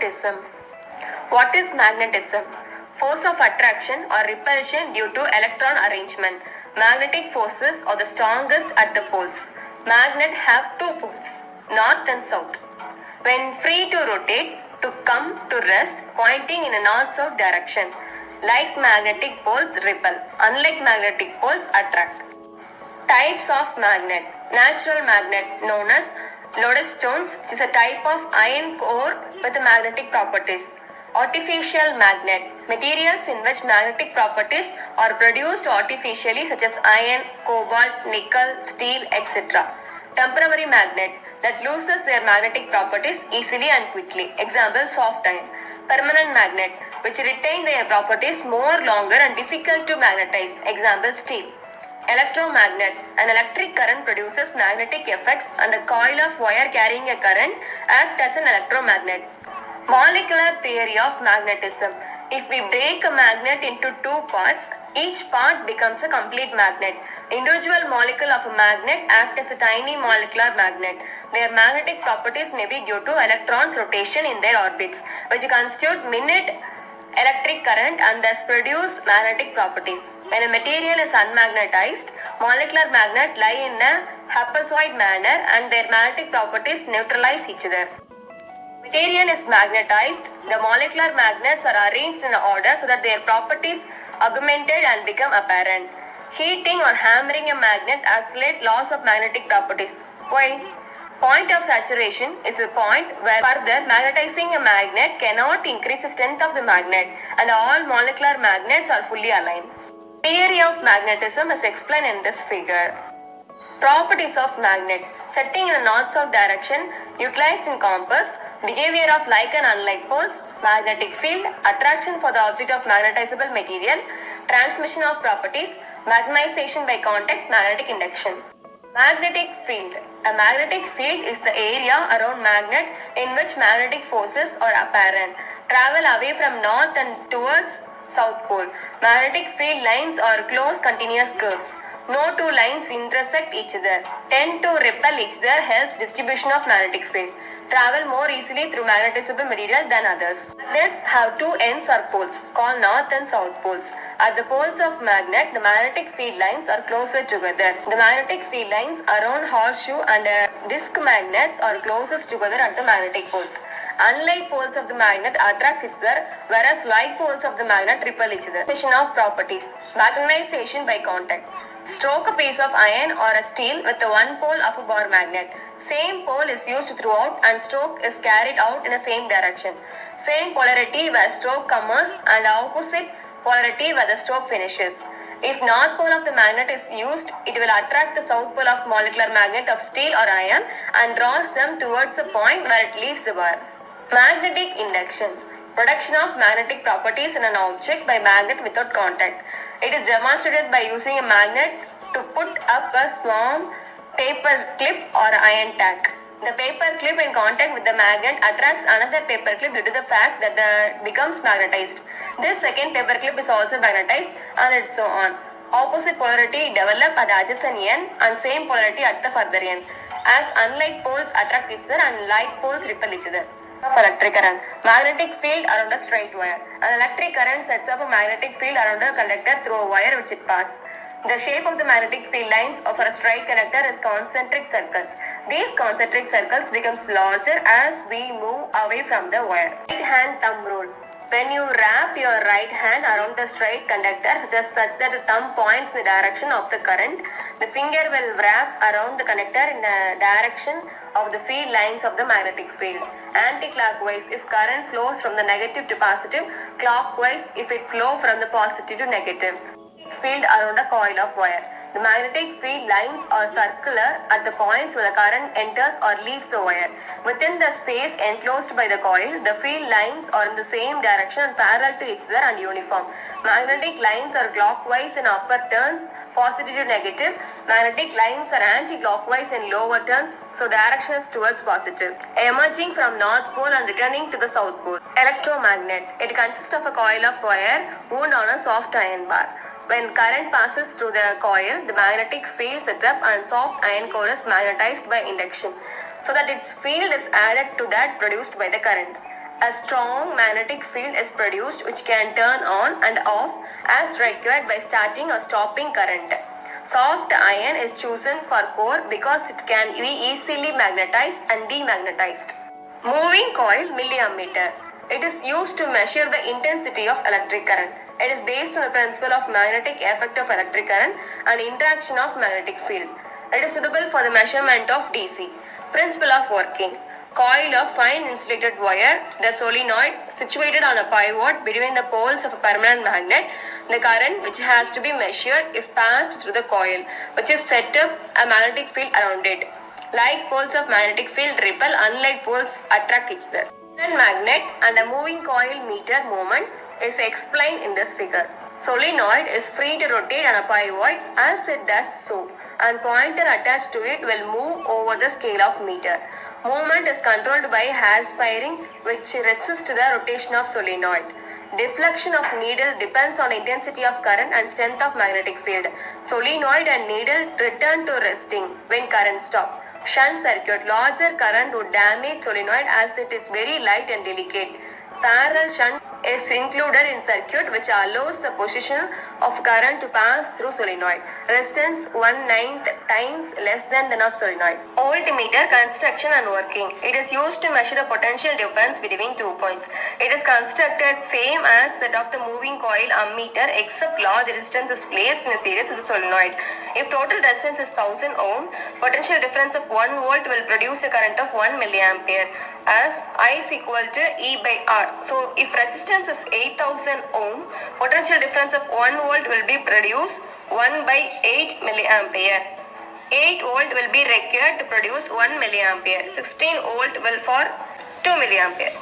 Magnetism. What is magnetism? Force of attraction or repulsion due to electron arrangement. Magnetic forces are the strongest at the poles. Magnets have two poles, north and south. When free to rotate, to come to rest, pointing in a north-south direction. Like magnetic poles repel, unlike magnetic poles attract. Types of magnet. Natural magnet known as lodestones, which is a type of iron core with magnetic properties. Artificial magnet. Materials in which magnetic properties are produced artificially such as iron, cobalt, nickel, steel, etc. Temporary magnet that loses their magnetic properties easily and quickly. Example, soft iron. Permanent magnet which retain their properties more longer and difficult to magnetize. Example, steel. Electromagnet. An electric current produces magnetic effects and a coil of wire carrying a current acts as an electromagnet. Molecular theory of magnetism. If we break a magnet into two parts, each part becomes a complete magnet. Individual molecule of a magnet act as a tiny molecular magnet. Their magnetic properties may be due to electrons' rotation in their orbits, which constitute minute electric current and thus produce magnetic properties. When a material is unmagnetized, molecular magnets lie in a trapezoid manner and their magnetic properties neutralize each other. Material is magnetized, the molecular magnets are arranged in order so that their properties augmented and become apparent. Heating or hammering a magnet accelerates loss of magnetic properties. Why? Point of saturation is a point where further magnetizing a magnet cannot increase the strength of the magnet and all molecular magnets are fully aligned. Theory of magnetism is explained in this figure. Properties of magnet. Setting in a north-south direction utilized in compass. Behavior of like and unlike poles. Magnetic field. Attraction for the object of magnetizable material. Transmission of properties. Magnetization by contact. Magnetic induction. Magnetic field. A magnetic field is the area around magnet in which magnetic forces are apparent. Travel away from north and towards south pole. Magnetic field lines are close continuous curves. No two lines intersect each other. Tend to repel each other helps distribution of magnetic field. Travel more easily through magnetizable material than others. Magnets have two ends or poles called north and south poles. At the poles of magnet, the magnetic field lines are closer together. The magnetic field lines around horseshoe and disc magnets are closest together at the magnetic poles. Unlike poles of the magnet attract each other, whereas like poles of the magnet repel each other. Definition of properties. Magnetization by contact. Stroke a piece of iron or a steel with the one pole of a bar magnet. Same pole is used throughout and stroke is carried out in the same direction. Same polarity where stroke commences and opposite polarity where the stroke finishes. If north pole of the magnet is used, it will attract the south pole of molecular magnet of steel or iron and draws them towards the point where it leaves the bar. Magnetic induction. Production of magnetic properties in an object by magnet without contact. It is demonstrated by using a magnet to put up a small paper clip or iron tack. The paper clip in contact with the magnet attracts another paper clip due to the fact that it becomes magnetized. This second paper clip is also magnetized and so on. Opposite polarity develop at the adjacent end and same polarity at the further end. As unlike poles attract each other and like poles repel each other. Of electric current. Magnetic field around a straight wire. An electric current sets up a magnetic field around a conductor through a wire which it passes. The shape of the magnetic field lines of a straight conductor is concentric circles. These concentric circles becomes larger as we move away from the wire. Right hand thumb rule. When you wrap your right hand around the straight conductor such that the thumb points in the direction of the current, the finger will wrap around the conductor in the direction of the field lines of the magnetic field. Anti-clockwise if current flows from the negative to positive, clockwise if it flows from the positive to negative. Field around a coil of wire. The magnetic field lines are circular at the points where the current enters or leaves the wire. Within the space enclosed by the coil, the field lines are in the same direction and parallel to each other and uniform. Magnetic lines are clockwise in upper turns, positive to negative. Magnetic lines are anti-clockwise in lower turns, so direction is towards positive. Emerging from north pole and returning to the south pole. Electromagnet. It consists of a coil of wire wound on a soft iron bar. When current passes through the coil, the magnetic field setup and soft iron core is magnetized by induction, so that its field is added to that produced by the current. A strong magnetic field is produced which can turn on and off as required by starting or stopping current. Soft iron is chosen for core because it can be easily magnetized and demagnetized. Moving coil milliammeter. It is used to measure the intensity of electric current. It is based on the principle of magnetic effect of electric current and interaction of magnetic field. It is suitable for the measurement of DC. Principle of working. Coil of fine insulated wire, the solenoid situated on a pivot between the poles of a permanent magnet. The current which has to be measured is passed through the coil, which is set up a magnetic field around it. Like poles of magnetic field repel, unlike poles attract each other. Current magnet and a moving coil meter movement is explained in this figure. Solenoid is free to rotate on a pivot as it does so, and pointer attached to it will move over the scale of meter. Movement is controlled by hair spring which resists the rotation of solenoid. Deflection of needle depends on intensity of current and strength of magnetic field. Solenoid and needle return to resting when current stops. Shunt circuit. Larger current would damage solenoid as it is very light and delicate. Parallel shunt is included in circuit which allows the position of current to pass through solenoid. Resistance 1/9 times less than that of solenoid. Voltmeter construction and working. It is used to measure the potential difference between 2 points. It is constructed same as that of the moving coil ammeter except large resistance is placed in a series with the solenoid. If total resistance is 1000 ohm, potential difference of 1 volt will produce a current of 1 milliampere as I is equal to E by R. So if resistance is 8000 ohm, potential difference of 1 volt will be produced 1 by 8 milliampere. 8 volt will be required to produce 1 milliampere. 16 volt will for 2 milliampere.